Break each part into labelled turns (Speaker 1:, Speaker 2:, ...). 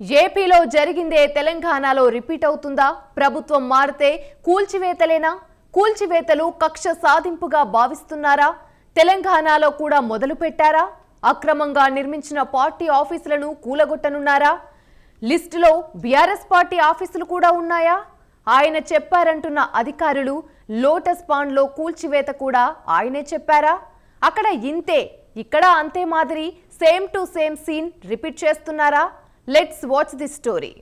Speaker 1: ఏపీలో జరిగిందే తెలంగాణలో రిపీట్ అవుతుందా? ప్రభుత్వం మారితే కూల్చివేతలేనా? కూల్చివేతలు కక్ష సాధింపుగా భావిస్తున్నారా? తెలంగాణలో కూడా మొదలు పెట్టారా? అక్రమంగా నిర్మించిన పార్టీ ఆఫీసులను కూలగొట్టనున్నారా? లిస్టులో బీఆర్ఎస్ పార్టీ ఆఫీసులు కూడా ఉన్నాయా? ఆయన చెప్పారంటున్న అధికారులు లోటస్ పాండ్లో కూల్చివేత కూడా ఆయనే చెప్పారా? అక్కడ ఇంతే, ఇక్కడ అంతే మాదిరి same to same scene repeat చేస్తున్నారా? Let's watch the story.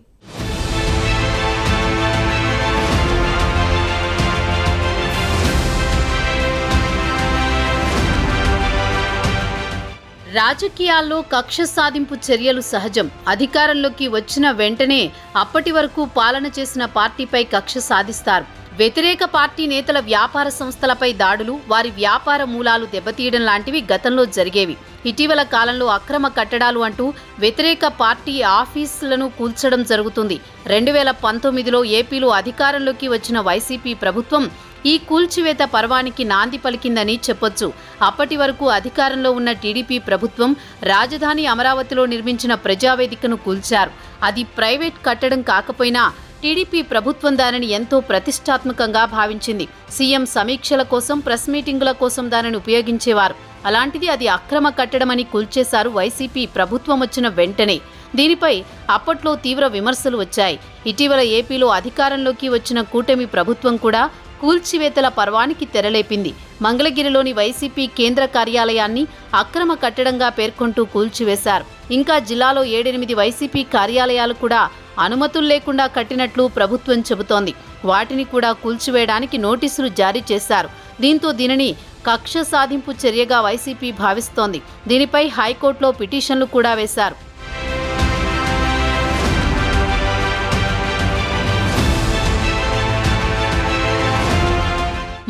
Speaker 2: రాజకీయాల్లో కక్ష సాధింపు చర్యలు సహజం. అధికారంలోకి వచ్చిన వెంటనే అప్పటి వరకు పాలన చేసిన పార్టీపై కక్ష సాధిస్తారు. వ్యతిరేక పార్టీ నేతల వ్యాపార సంస్థలపై దాడులు, వారి వ్యాపార మూలాలు దెబ్బతీయడం లాంటివి గతంలో జరిగేవి. ఇటీవల కాలంలో అక్రమ కట్టడాలు అంటూ వ్యతిరేక పార్టీ ఆఫీసులను కూల్చడం జరుగుతుంది. 2019లో ఏపీలో అధికారంలోకి వచ్చిన వైసీపీ ప్రభుత్వం ఈ కూల్చివేత పర్వానికి నాంది పలికిందని చెప్పొచ్చు. అప్పటి వరకు అధికారంలో ఉన్న టీడీపీ ప్రభుత్వం రాజధాని అమరావతిలో నిర్మించిన ప్రజావేదికను కూల్చారు. అది ప్రైవేట్ కట్టడం కాకపోయినా టీడీపీ ప్రభుత్వం దానిని ఎంతో ప్రతిష్టాత్మకంగా భావించింది. సీఎం సమీక్షల కోసం, ప్రెస్ మీటింగుల కోసం దానిని ఉపయోగించేవారు. అలాంటిది అది అక్రమ కట్టడమని కూల్చేశారు వైసీపీ ప్రభుత్వం వచ్చిన వెంటనే. దీనిపై అప్పట్లో తీవ్ర విమర్శలు వచ్చాయి. ఇటీవల ఏపీలో అధికారంలోకి వచ్చిన కూటమి ప్రభుత్వం కూడా కూల్చివేతల పర్వానికి తెరలేపింది. మంగళగిరిలోని వైసీపీ కేంద్ర కార్యాలయాన్ని అక్రమ కట్టడంగా పేర్కొంటూ కూల్చివేశారు. ఇంకా జిల్లాలో 7-8 వైసీపీ కార్యాలయాలు కూడా అనుమతులు లేకుండా కట్టినట్లు ప్రభుత్వం చెబుతోంది. వాటిని కూడా కూల్చివేయడానికి నోటీసులు జారీ చేశారు. దీంతో దీనిని కక్ష సాధింపు చర్యగా వైసీపీ భావిస్తోంది. దీనిపై హైకోర్టులో పిటిషన్లు కూడా వేశారు.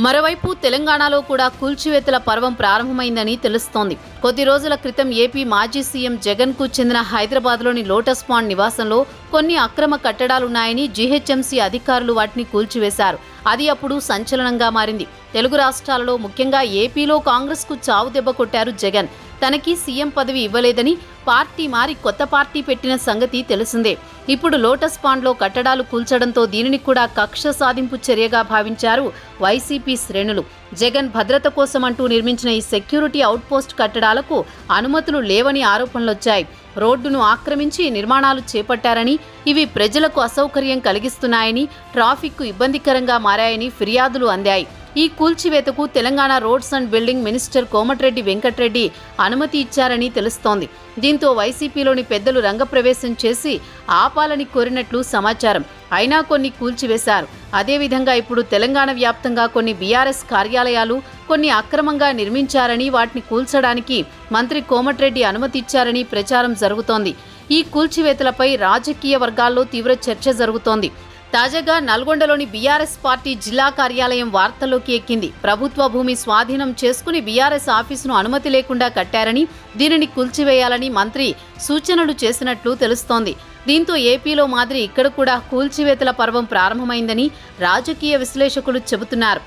Speaker 2: మరోవైపు తెలంగాణలో కూడా కూల్చివేతల పర్వం ప్రారంభమైందని తెలుస్తోంది. కొద్ది రోజుల క్రితం ఏపీ మాజీ సీఎం జగన్ కు చెందిన హైదరాబాద్లోని లోటస్ పాండ్ నివాసంలో కొన్ని అక్రమ కట్టడాలున్నాయని జీహెచ్ఎంసీ అధికారులు వాటిని కూల్చివేశారు. అది అప్పుడు సంచలనంగా మారింది. తెలుగు రాష్ట్రాలలో ముఖ్యంగా ఏపీలో కాంగ్రెస్ కు చావు దెబ్బ కొట్టారు జగన్. తనకి సీఎం పదవి ఇవ్వలేదని పార్టీ మారి కొత్త పార్టీ పెట్టిన సంగతి తెలిసిందే. ఇప్పుడు లోటస్ పాండ్లో కట్టడాలు కూల్చడంతో దీనిని కూడా కక్ష సాధింపు చర్యగా భావించారు వైసీపీ శ్రేణులు. జగన్ భద్రత కోసం అంటూ నిర్మించిన ఈ సెక్యూరిటీ అవుట్పోస్ట్ కట్టడాలకు అనుమతులు లేవని ఆరోపణలొచ్చాయి. రోడ్డును ఆక్రమించి నిర్మాణాలు చేపట్టారని, ఇవి ప్రజలకు అసౌకర్యం కలిగిస్తున్నాయని, ట్రాఫిక్కు ఇబ్బందికరంగా మారాయని ఫిర్యాదులు అందాయి. ఈ కూల్చివేతకు Telangana roads and building minister Komatireddy Venkatareddy అనుమతి ఇచ్చారని తెలుస్తోంది. దీంతో వైసీపీలోని పెద్దలు రంగప్రవేశం చేసి ఆపాలని కోరినట్లు సమాచారం. అయినా కొన్ని కూల్చివేశారు. అదేవిధంగా ఇప్పుడు తెలంగాణ వ్యాప్తంగా కొన్ని బీఆర్ఎస్ కార్యాలయాలు కొన్ని అక్రమంగా నిర్మించారని, వాటిని కూల్చడానికి మంత్రి కోమటిరెడ్డి అనుమతి ఇచ్చారని ప్రచారం జరుగుతోంది. ఈ కూల్చివేతలపై రాజకీయ వర్గాల్లో తీవ్ర చర్చ జరుగుతోంది. తాజాగా నల్గొండలోని బీఆర్ఎస్ పార్టీ జిల్లా కార్యాలయం వార్తల్లోకి ఎక్కింది. ప్రభుత్వ భూమి స్వాధీనం చేసుకుని బీఆర్ఎస్ ఆఫీసును అనుమతి లేకుండా కట్టారని, దీనిని కూల్చివేయాలని మంత్రి సూచనలు చేసినట్లు తెలుస్తోంది. దీంతో ఏపీలో మాదిరి ఇక్కడ కూడా కూల్చివేతల పర్వం ప్రారంభమైందని రాజకీయ విశ్లేషకులు చెబుతున్నారు.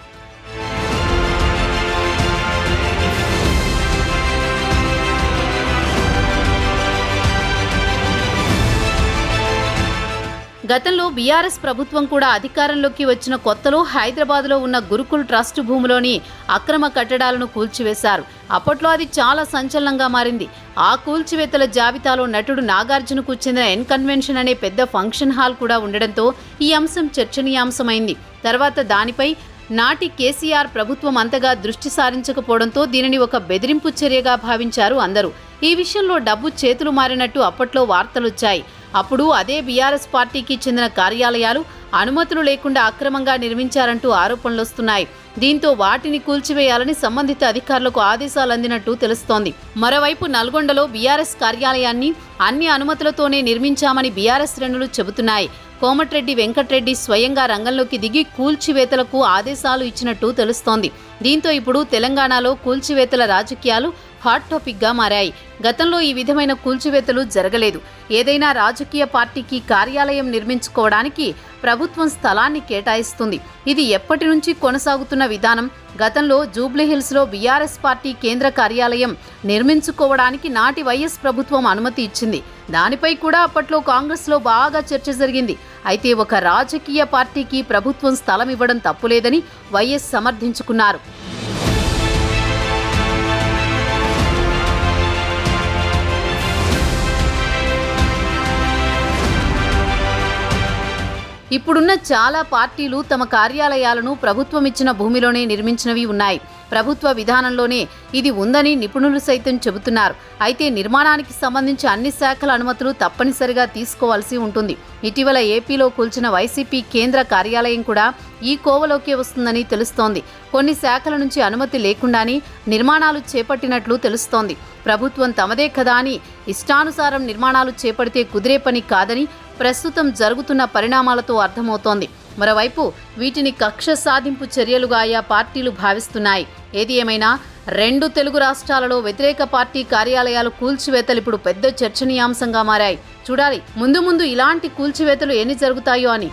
Speaker 2: గతంలో బీఆర్ఎస్ ప్రభుత్వం కూడా అధికారంలోకి వచ్చిన కొత్తలో హైదరాబాద్లో ఉన్న గురుకుల్ ట్రస్ట్ భూమిలోని అక్రమ కట్టడాలను కూల్చివేశారు. అప్పట్లో అది చాలా సంచలనంగా మారింది. ఆ కూల్చివేతల జాబితాలో నటుడు నాగార్జునకు చెందిన ఎన్ కన్వెన్షన్ అనే పెద్ద ఫంక్షన్ హాల్ కూడా ఉండడంతో ఈ అంశం చర్చనీయాంశమైంది. తర్వాత దానిపై నాటి కేసీఆర్ ప్రభుత్వం అంతగా దృష్టి సారించకపోవడంతో దీనిని ఒక బెదిరింపు చర్యగా భావించారు అందరూ. ఈ విషయంలో డబ్బు చేతులు మారినట్టు అప్పట్లో వార్తలొచ్చాయి. అప్పుడు అదే బీఆర్ఎస్ పార్టీకి చెందిన కార్యాలయాలు అనుమతులు లేకుండా అక్రమంగా నిర్మించారంటూ ఆరోపణలొస్తున్నాయి. దీంతో వాటిని కూల్చివేయాలని సంబంధిత అధికారులకు ఆదేశాలు అందినట్టు తెలుస్తోంది. మరోవైపు నల్గొండలో బీఆర్ఎస్ కార్యాలయాన్ని అన్ని అనుమతులతోనే నిర్మించామని బీఆర్ఎస్ శ్రేణులు చెబుతున్నాయి. కోమటిరెడ్డి వెంకటరెడ్డి స్వయంగా రంగంలోకి దిగి కూల్చివేతలకు ఆదేశాలు ఇచ్చినట్టు తెలుస్తోంది. దీంతో ఇప్పుడు తెలంగాణలో కూల్చివేతల రాజకీయాలు హాట్ టాపిక్గా మారాయి. గతంలో ఈ విధమైన కూల్చివేతలు జరగలేదు. ఏదైనా రాజకీయ పార్టీకి కార్యాలయం నిర్మించుకోవడానికి ప్రభుత్వం స్థలాన్ని కేటాయిస్తుంది. ఇది ఎప్పటి నుంచి కొనసాగుతున్న విధానం. గతంలో జూబ్లీహిల్స్లో బీఆర్ఎస్ పార్టీ కేంద్ర కార్యాలయం నిర్మించుకోవడానికి నాటి వైఎస్ ప్రభుత్వం అనుమతి ఇచ్చింది. దానిపై కూడా అప్పట్లో కాంగ్రెస్లో బాగా చర్చ జరిగింది. అయితే ఒక రాజకీయ పార్టీకి ప్రభుత్వం స్థలం ఇవ్వడం తప్పులేదని వైఎస్ సమర్థించుకున్నారు. ఇప్పుడున్న చాలా పార్టీలు తమ కార్యాలయాలను ప్రభుత్వం ఇచ్చిన భూమిలోనే నిర్మించినవి ఉన్నాయి. ప్రభుత్వ విధానంలోనే ఇది ఉందని నిపుణులు సైతం చెబుతున్నారు. అయితే నిర్మాణానికి సంబంధించి అన్ని శాఖల అనుమతులు తప్పనిసరిగా తీసుకోవాల్సి ఉంటుంది. ఇటీవల ఏపీలో కూల్చిన వైసీపీ కేంద్ర కార్యాలయం కూడా ఈ కోవలోకే వస్తుందని తెలుస్తోంది. కొన్ని శాఖల నుంచి అనుమతి లేకుండానే నిర్మాణాలు చేపట్టినట్లు తెలుస్తోంది. ప్రభుత్వం తమదే కదా అని ఇష్టానుసారం నిర్మాణాలు చేపడితే కుదిరే పని కాదని ప్రస్తుతం జరుగుతున్న పరిణామాలతో అర్థమవుతోంది. మరోవైపు వీటిని కక్ష సాధింపు చర్యలుగా ఆయా పార్టీలు భావిస్తున్నాయి. ఏది ఏమైనా 2 తెలుగు రాష్ట్రాలలో వ్యతిరేక పార్టీ కార్యాలయాలు కూల్చివేతలు ఇప్పుడు పెద్ద చర్చనీయాంశంగా మారాయి. చూడాలి ముందు ముందు ఇలాంటి కూల్చివేతలు ఎన్ని జరుగుతాయో అని.